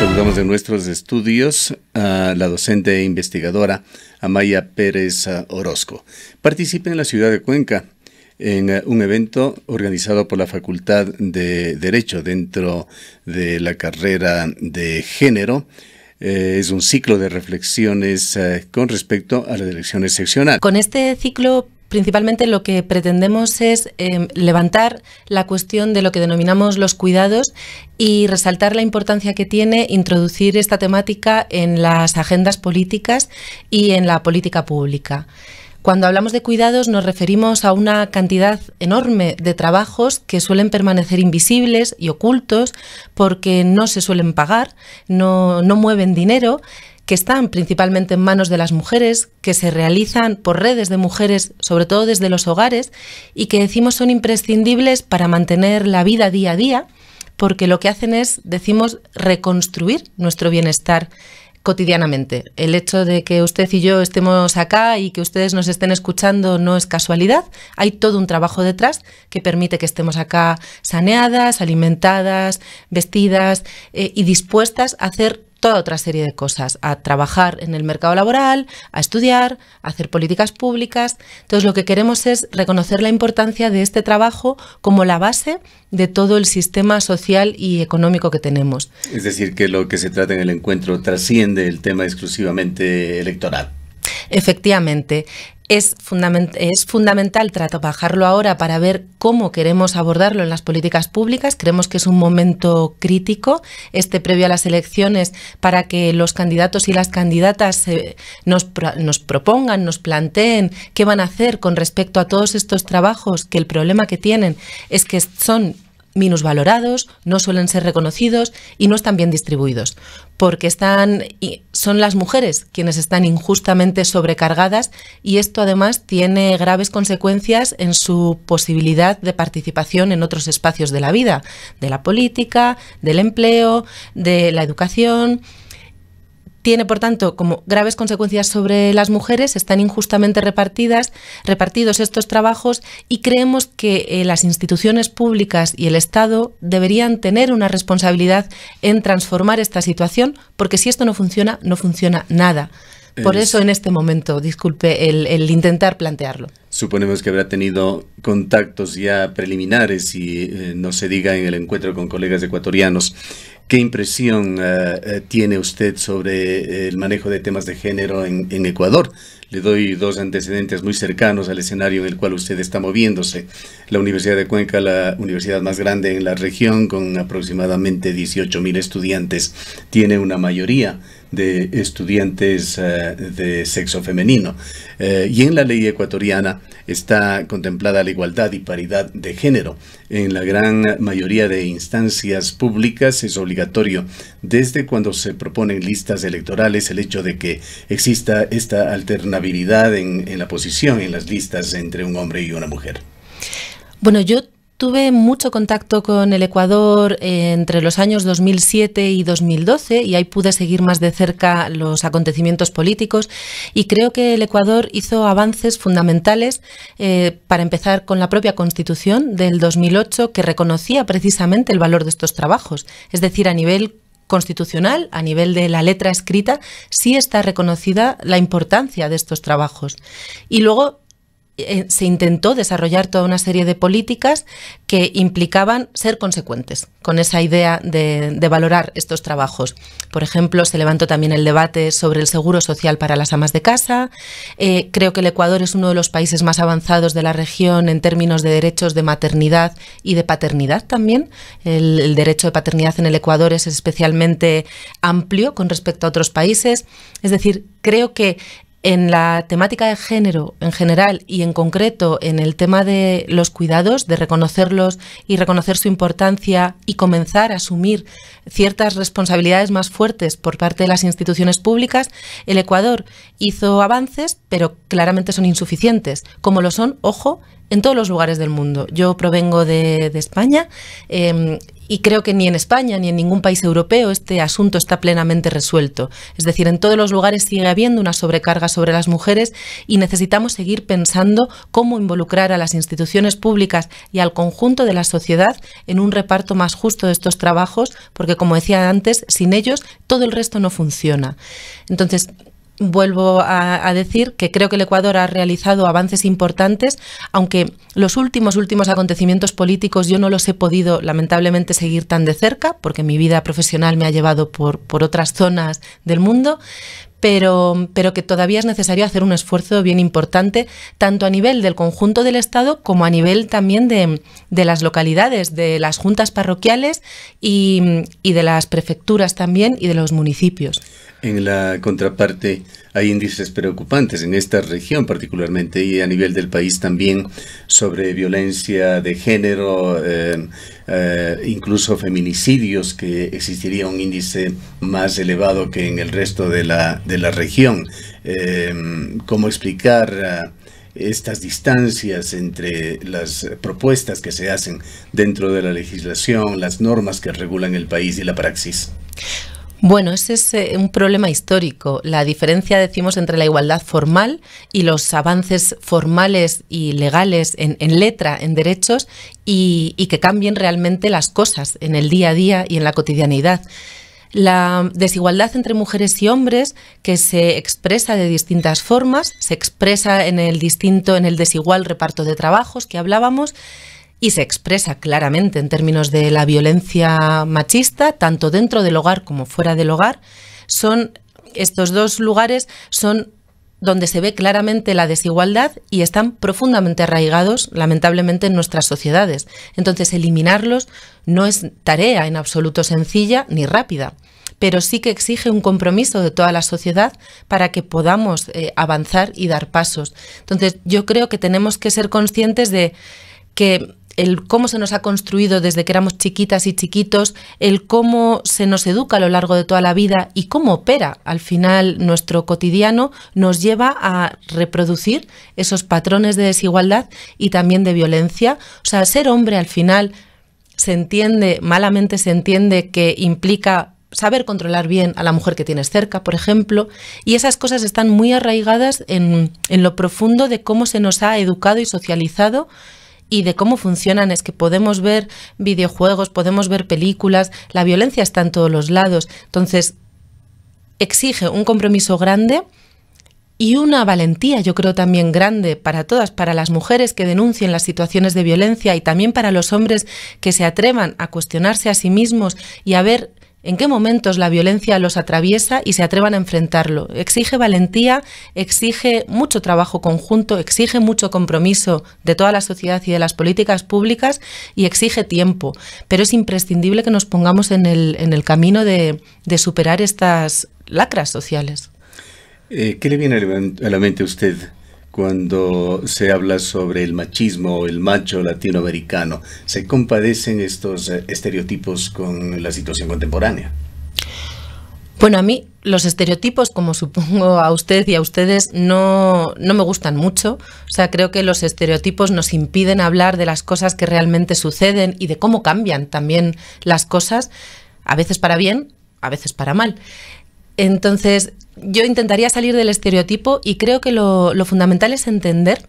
Saludamos en nuestros estudios a la docente e investigadora Amaya Pérez Orozco. Participa en la ciudad de Cuenca en un evento organizado por la Facultad de Derecho dentro de la carrera de género. Es un ciclo de reflexiones con respecto a las elecciones seccionales. Con este ciclo principalmente lo que pretendemos es levantar la cuestión de lo que denominamos los cuidados y resaltar la importancia que tiene introducir esta temática en las agendas políticas y en la política pública. Cuando hablamos de cuidados nos referimos a una cantidad enorme de trabajos que suelen permanecer invisibles y ocultos porque no se suelen pagar, no mueven dinero, que están principalmente en manos de las mujeres, que se realizan por redes de mujeres, sobre todo desde los hogares, y que decimos son imprescindibles para mantener la vida día a día, porque lo que hacen es, decimos, reconstruir nuestro bienestar cotidianamente. El hecho de que usted y yo estemos acá y que ustedes nos estén escuchando no es casualidad, hay todo un trabajo detrás que permite que estemos acá saneadas, alimentadas, vestidas y dispuestas a hacer toda otra serie de cosas, a trabajar en el mercado laboral, a estudiar, a hacer políticas públicas. Entonces lo que queremos es reconocer la importancia de este trabajo como la base de todo el sistema social y económico que tenemos. Es decir, que lo que se trata en el encuentro trasciende el tema exclusivamente electoral. Efectivamente. Es fundamental trabajarlo ahora para ver cómo queremos abordarlo en las políticas públicas. Creemos que es un momento crítico, previo a las elecciones, para que los candidatos y las candidatas nos propongan, nos planteen qué van a hacer con respecto a todos estos trabajos, que el problema que tienen es que son minusvalorados, no suelen ser reconocidos y no están bien distribuidos, porque son las mujeres quienes están injustamente sobrecargadas y esto además tiene graves consecuencias en su posibilidad de participación en otros espacios de la vida, de la política, del empleo, de la educación. Tiene, por tanto, como graves consecuencias sobre las mujeres, están injustamente repartidos estos trabajos y creemos que las instituciones públicas y el Estado deberían tener una responsabilidad en transformar esta situación, porque si esto no funciona, no funciona nada. Por eso en este momento, disculpe, el intentar plantearlo. Suponemos que habrá tenido contactos ya preliminares y no se diga en el encuentro con colegas ecuatorianos. ¿Qué impresión tiene usted sobre el manejo de temas de género en Ecuador? Le doy dos antecedentes muy cercanos al escenario en el cual usted está moviéndose. La Universidad de Cuenca, la universidad más grande en la región, con aproximadamente 18.000 estudiantes, tiene una mayoría de estudiantes de sexo femenino. Y en la ley ecuatoriana está contemplada la igualdad y paridad de género. En la gran mayoría de instancias públicas es obligatorio, desde cuando se proponen listas electorales, el hecho de que exista esta alternabilidad en la posición en las listas entre un hombre y una mujer. Bueno, yo tuve mucho contacto con el Ecuador entre los años 2007 y 2012 y ahí pude seguir más de cerca los acontecimientos políticos y creo que el Ecuador hizo avances fundamentales para empezar con la propia Constitución del 2008 que reconocía precisamente el valor de estos trabajos, es decir, a nivel constitucional, a nivel de la letra escrita, sí está reconocida la importancia de estos trabajos. Y luego se intentó desarrollar toda una serie de políticas que implicaban ser consecuentes con esa idea de valorar estos trabajos. Por ejemplo, se levantó también el debate sobre el seguro social para las amas de casa. Creo que el Ecuador es uno de los países más avanzados de la región en términos de derechos de maternidad y de paternidad también. El derecho de paternidad en el Ecuador es especialmente amplio con respecto a otros países. Es decir, creo que en la temática de género en general y en concreto en el tema de los cuidados, de reconocerlos y reconocer su importancia y comenzar a asumir ciertas responsabilidades más fuertes por parte de las instituciones públicas, el Ecuador hizo avances, pero claramente son insuficientes, como lo son, ojo, en todos los lugares del mundo. Yo provengo de España Y creo que ni en España ni en ningún país europeo este asunto está plenamente resuelto. Es decir, en todos los lugares sigue habiendo una sobrecarga sobre las mujeres y necesitamos seguir pensando cómo involucrar a las instituciones públicas y al conjunto de la sociedad en un reparto más justo de estos trabajos, porque como decía antes, sin ellos todo el resto no funciona. Entonces, vuelvo a decir que creo que el Ecuador ha realizado avances importantes, aunque los últimos acontecimientos políticos yo no los he podido lamentablemente seguir tan de cerca, porque mi vida profesional me ha llevado por otras zonas del mundo, pero que todavía es necesario hacer un esfuerzo bien importante, tanto a nivel del conjunto del Estado como a nivel también de las localidades, de las juntas parroquiales y de las prefecturas también y de los municipios. En la contraparte hay índices preocupantes en esta región particularmente y a nivel del país también sobre violencia de género, incluso feminicidios, que existiría un índice más elevado que en el resto de la región. ¿Cómo explicar estas distancias entre las propuestas que se hacen dentro de la legislación, las normas que regulan el país y la praxis? Bueno, ese es un problema histórico. La diferencia, decimos, entre la igualdad formal y los avances formales y legales en letra, en derechos, y que cambien realmente las cosas en el día a día y en la cotidianidad. La desigualdad entre mujeres y hombres, que se expresa de distintas formas, se expresa en el desigual reparto de trabajos que hablábamos, y se expresa claramente en términos de la violencia machista, tanto dentro del hogar como fuera del hogar. Estos dos lugares son donde se ve claramente la desigualdad y están profundamente arraigados, lamentablemente, en nuestras sociedades. Entonces, eliminarlos no es tarea en absoluto sencilla ni rápida, pero sí que exige un compromiso de toda la sociedad para que podamos avanzar y dar pasos. Entonces, yo creo que tenemos que ser conscientes de que cómo se nos ha construido desde que éramos chiquitas y chiquitos, el cómo se nos educa a lo largo de toda la vida y cómo opera al final nuestro cotidiano, nos lleva a reproducir esos patrones de desigualdad y también de violencia. O sea, ser hombre al final malamente se entiende que implica saber controlar bien a la mujer que tienes cerca, por ejemplo, y esas cosas están muy arraigadas en lo profundo de cómo se nos ha educado y socializado y de cómo funcionan. Es que podemos ver videojuegos, podemos ver películas, la violencia está en todos los lados. Entonces, exige un compromiso grande y una valentía, yo creo, también grande para todas, para las mujeres que denuncien las situaciones de violencia y también para los hombres que se atrevan a cuestionarse a sí mismos y a ver en qué momentos la violencia los atraviesa y se atrevan a enfrentarlo. Exige valentía, exige mucho trabajo conjunto, exige mucho compromiso de toda la sociedad y de las políticas públicas y exige tiempo. Pero es imprescindible que nos pongamos en el camino de superar estas lacras sociales. ¿Qué le viene a la mente a usted cuando se habla sobre el machismo o el macho latinoamericano? ¿Se compadecen estos estereotipos con la situación contemporánea? Bueno, a mí los estereotipos, como supongo a usted y a ustedes, no me gustan mucho. O sea, creo que los estereotipos nos impiden hablar de las cosas que realmente suceden y de cómo cambian también las cosas, a veces para bien, a veces para mal. Entonces, yo intentaría salir del estereotipo y creo que lo fundamental es entender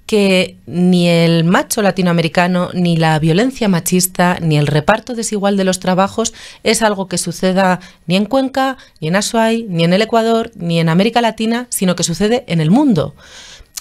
que ni el macho latinoamericano, ni la violencia machista, ni el reparto desigual de los trabajos es algo que suceda ni en Cuenca, ni en Azuay, ni en el Ecuador, ni en América Latina, sino que sucede en el mundo.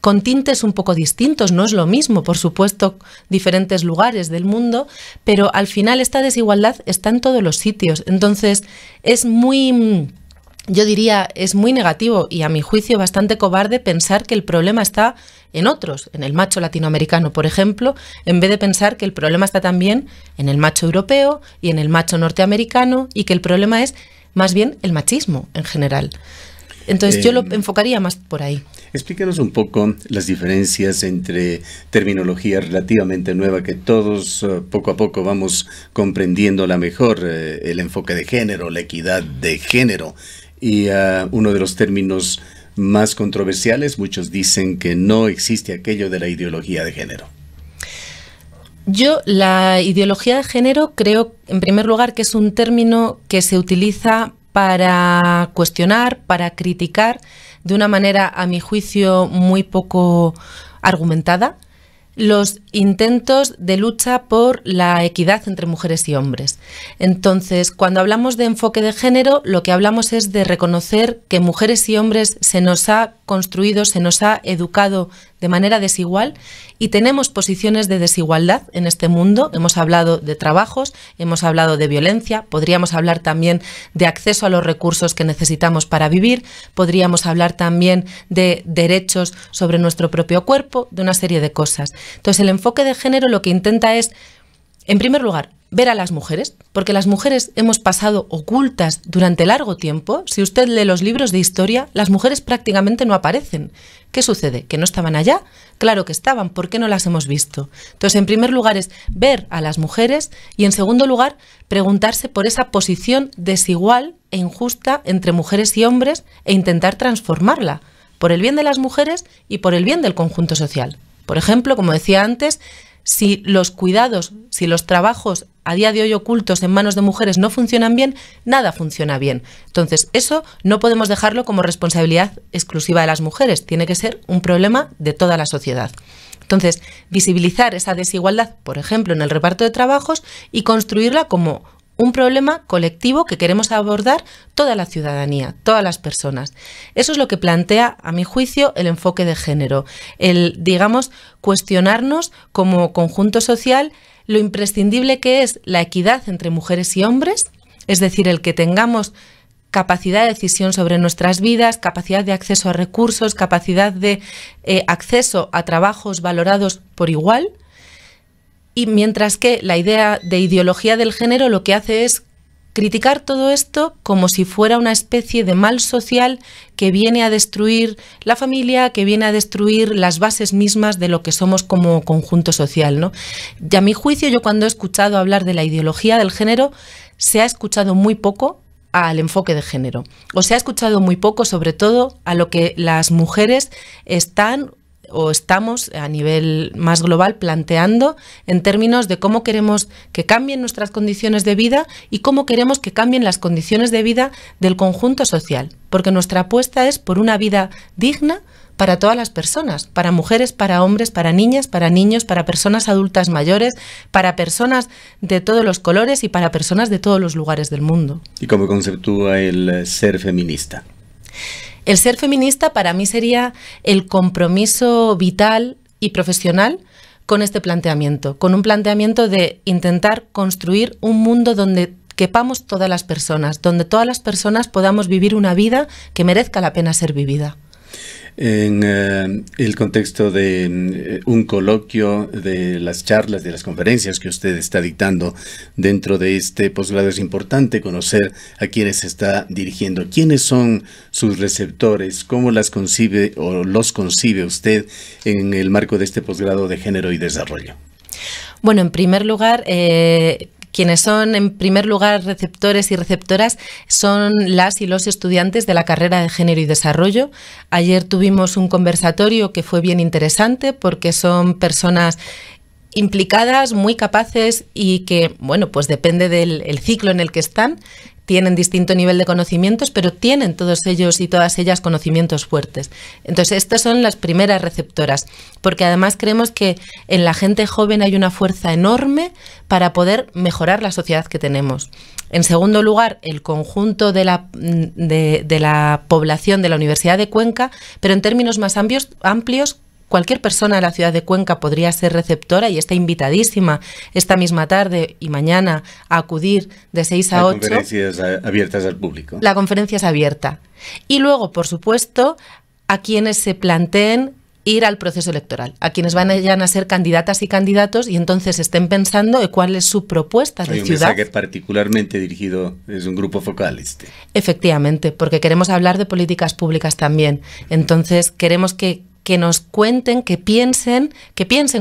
Con tintes un poco distintos, no es lo mismo, por supuesto, diferentes lugares del mundo, pero al final esta desigualdad está en todos los sitios. Entonces, yo diría, es muy negativo y a mi juicio bastante cobarde pensar que el problema está en otros, en el macho latinoamericano, por ejemplo, en vez de pensar que el problema está también en el macho europeo y en el macho norteamericano y que el problema es más bien el machismo en general. Entonces yo lo enfocaría más por ahí. Explícanos un poco las diferencias entre terminología relativamente nueva que todos poco a poco vamos comprendiendo mejor, el enfoque de género, la equidad de género. Y uno de los términos más controversiales, muchos dicen que no existe aquello de la ideología de género. Yo la ideología de género creo, en primer lugar, que es un término que se utiliza para cuestionar, para criticar, de una manera, a mi juicio, muy poco argumentada, los intentos de lucha por la equidad entre mujeres y hombres. Entonces, cuando hablamos de enfoque de género, lo que hablamos es de reconocer que mujeres y hombres se nos ha construido, se nos ha educado de manera desigual y tenemos posiciones de desigualdad en este mundo. Hemos hablado de trabajos, hemos hablado de violencia, podríamos hablar también de acceso a los recursos que necesitamos para vivir, podríamos hablar también de derechos sobre nuestro propio cuerpo, de una serie de cosas. Entonces, el enfoque de género lo que intenta es, en primer lugar, ver a las mujeres, porque las mujeres hemos pasado ocultas durante largo tiempo. Si usted lee los libros de historia, las mujeres prácticamente no aparecen. ¿Qué sucede? ¿Que no estaban allá? Claro que estaban, ¿por qué no las hemos visto? Entonces, en primer lugar es ver a las mujeres y, en segundo lugar, preguntarse por esa posición desigual e injusta entre mujeres y hombres e intentar transformarla, por el bien de las mujeres y por el bien del conjunto social. Por ejemplo, como decía antes, si los cuidados, si los trabajos a día de hoy ocultos en manos de mujeres no funcionan bien, nada funciona bien. Entonces, eso no podemos dejarlo como responsabilidad exclusiva de las mujeres, tiene que ser un problema de toda la sociedad. Entonces, visibilizar esa desigualdad, por ejemplo, en el reparto de trabajos y construirla como un problema colectivo que queremos abordar toda la ciudadanía, todas las personas. Eso es lo que plantea, a mi juicio, el enfoque de género. El, digamos, cuestionarnos como conjunto social lo imprescindible que es la equidad entre mujeres y hombres, es decir, el que tengamos capacidad de decisión sobre nuestras vidas, capacidad de acceso a recursos, capacidad de acceso a trabajos valorados por igual. Y mientras que la idea de ideología del género lo que hace es criticar todo esto como si fuera una especie de mal social que viene a destruir la familia, que viene a destruir las bases mismas de lo que somos como conjunto social, ¿no? Y a mi juicio, yo cuando he escuchado hablar de la ideología del género, se ha escuchado muy poco al enfoque de género, o se ha escuchado muy poco, sobre todo, a lo que las mujeres están o estamos a nivel más global planteando en términos de cómo queremos que cambien nuestras condiciones de vida y cómo queremos que cambien las condiciones de vida del conjunto social, porque nuestra apuesta es por una vida digna para todas las personas, para mujeres, para hombres, para niñas, para niños, para personas adultas mayores, para personas de todos los colores y para personas de todos los lugares del mundo. ¿Y cómo conceptúa el ser feminista? El ser feminista para mí sería el compromiso vital y profesional con este planteamiento, con un planteamiento de intentar construir un mundo donde quepamos todas las personas, donde todas las personas podamos vivir una vida que merezca la pena ser vivida. En el contexto de un coloquio, de las charlas, de las conferencias que usted está dictando dentro de este posgrado, es importante conocer a quienes se está dirigiendo. ¿Quiénes son sus receptores? ¿Cómo las concibe o los concibe usted en el marco de este posgrado de Género y Desarrollo? Bueno, en primer lugar, quienes son, en primer lugar, receptores y receptoras son las y los estudiantes de la carrera de Género y Desarrollo. Ayer tuvimos un conversatorio que fue bien interesante porque son personas implicadas, muy capaces y que, bueno, pues depende del ciclo en el que están, tienen distinto nivel de conocimientos, pero tienen todos ellos y todas ellas conocimientos fuertes. Entonces, estas son las primeras receptoras, porque además creemos que en la gente joven hay una fuerza enorme para poder mejorar la sociedad que tenemos. En segundo lugar, el conjunto de la población de la Universidad de Cuenca, pero en términos más amplios, cualquier persona de la ciudad de Cuenca podría ser receptora y está invitadísima esta misma tarde y mañana a acudir de 6 a 8. La conferencia es abierta al público. La conferencia es abierta. Y luego, por supuesto, a quienes se planteen ir al proceso electoral, a quienes vayan a ser candidatas y candidatos y entonces estén pensando en cuál es su propuesta de ciudad. Hay un mensaje particularmente dirigido, es un grupo focal Efectivamente, porque queremos hablar de políticas públicas también. Entonces queremos que nos cuenten, que piensen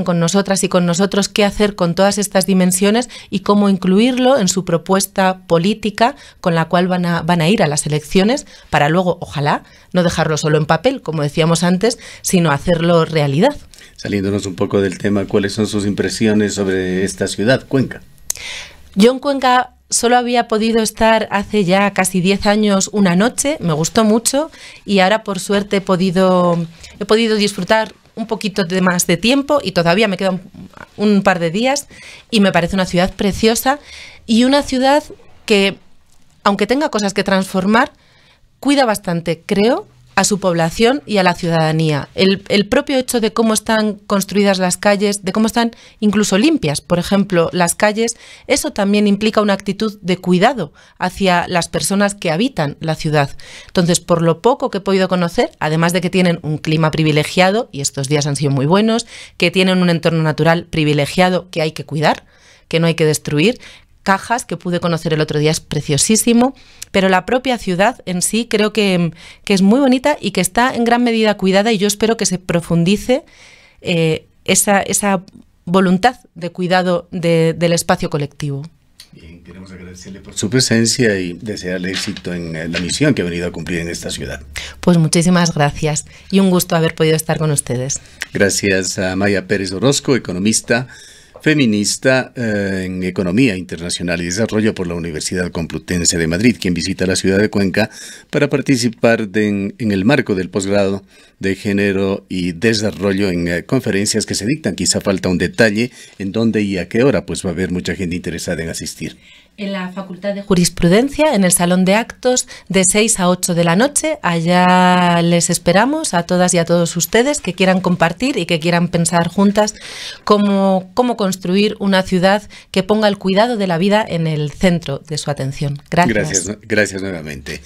con nosotras y con nosotros qué hacer con todas estas dimensiones y cómo incluirlo en su propuesta política con la cual van a ir a las elecciones para luego, ojalá, no dejarlo solo en papel, como decíamos antes, sino hacerlo realidad. Saliéndonos un poco del tema, ¿cuáles son sus impresiones sobre esta ciudad, Cuenca? Yo en Cuenca solo había podido estar hace ya casi 10 años una noche, me gustó mucho y ahora por suerte he podido disfrutar un poquito más de tiempo y todavía me quedan un par de días y me parece una ciudad preciosa y una ciudad que, aunque tenga cosas que transformar, cuida bastante, creo, a su población y a la ciudadanía. El propio hecho de cómo están construidas las calles, de cómo están incluso limpias, por ejemplo, las calles, eso también implica una actitud de cuidado hacia las personas que habitan la ciudad. Entonces, por lo poco que he podido conocer, además de que tienen un clima privilegiado, y estos días han sido muy buenos, que tienen un entorno natural privilegiado que hay que cuidar, que no hay que destruir, Cajas, que pude conocer el otro día, es preciosísimo, pero la propia ciudad en sí creo que es muy bonita y que está en gran medida cuidada y yo espero que se profundice esa voluntad de cuidado del espacio colectivo. Bien, queremos agradecerle por su presencia y desearle éxito en la misión que ha venido a cumplir en esta ciudad. Pues muchísimas gracias y un gusto haber podido estar con ustedes. Gracias a Amaya Pérez Orozco, economista, feminista en Economía Internacional y Desarrollo por la Universidad Complutense de Madrid, quien visita la ciudad de Cuenca para participar en el marco del posgrado de Género y Desarrollo en conferencias que se dictan. Quizá falta un detalle en dónde y a qué hora, pues va a haber mucha gente interesada en asistir. En la Facultad de Jurisprudencia, en el Salón de Actos, de 6 a 8 de la noche. Allá les esperamos a todas y a todos ustedes que quieran compartir y que quieran pensar juntas cómo construir una ciudad que ponga el cuidado de la vida en el centro de su atención. Gracias. Gracias nuevamente.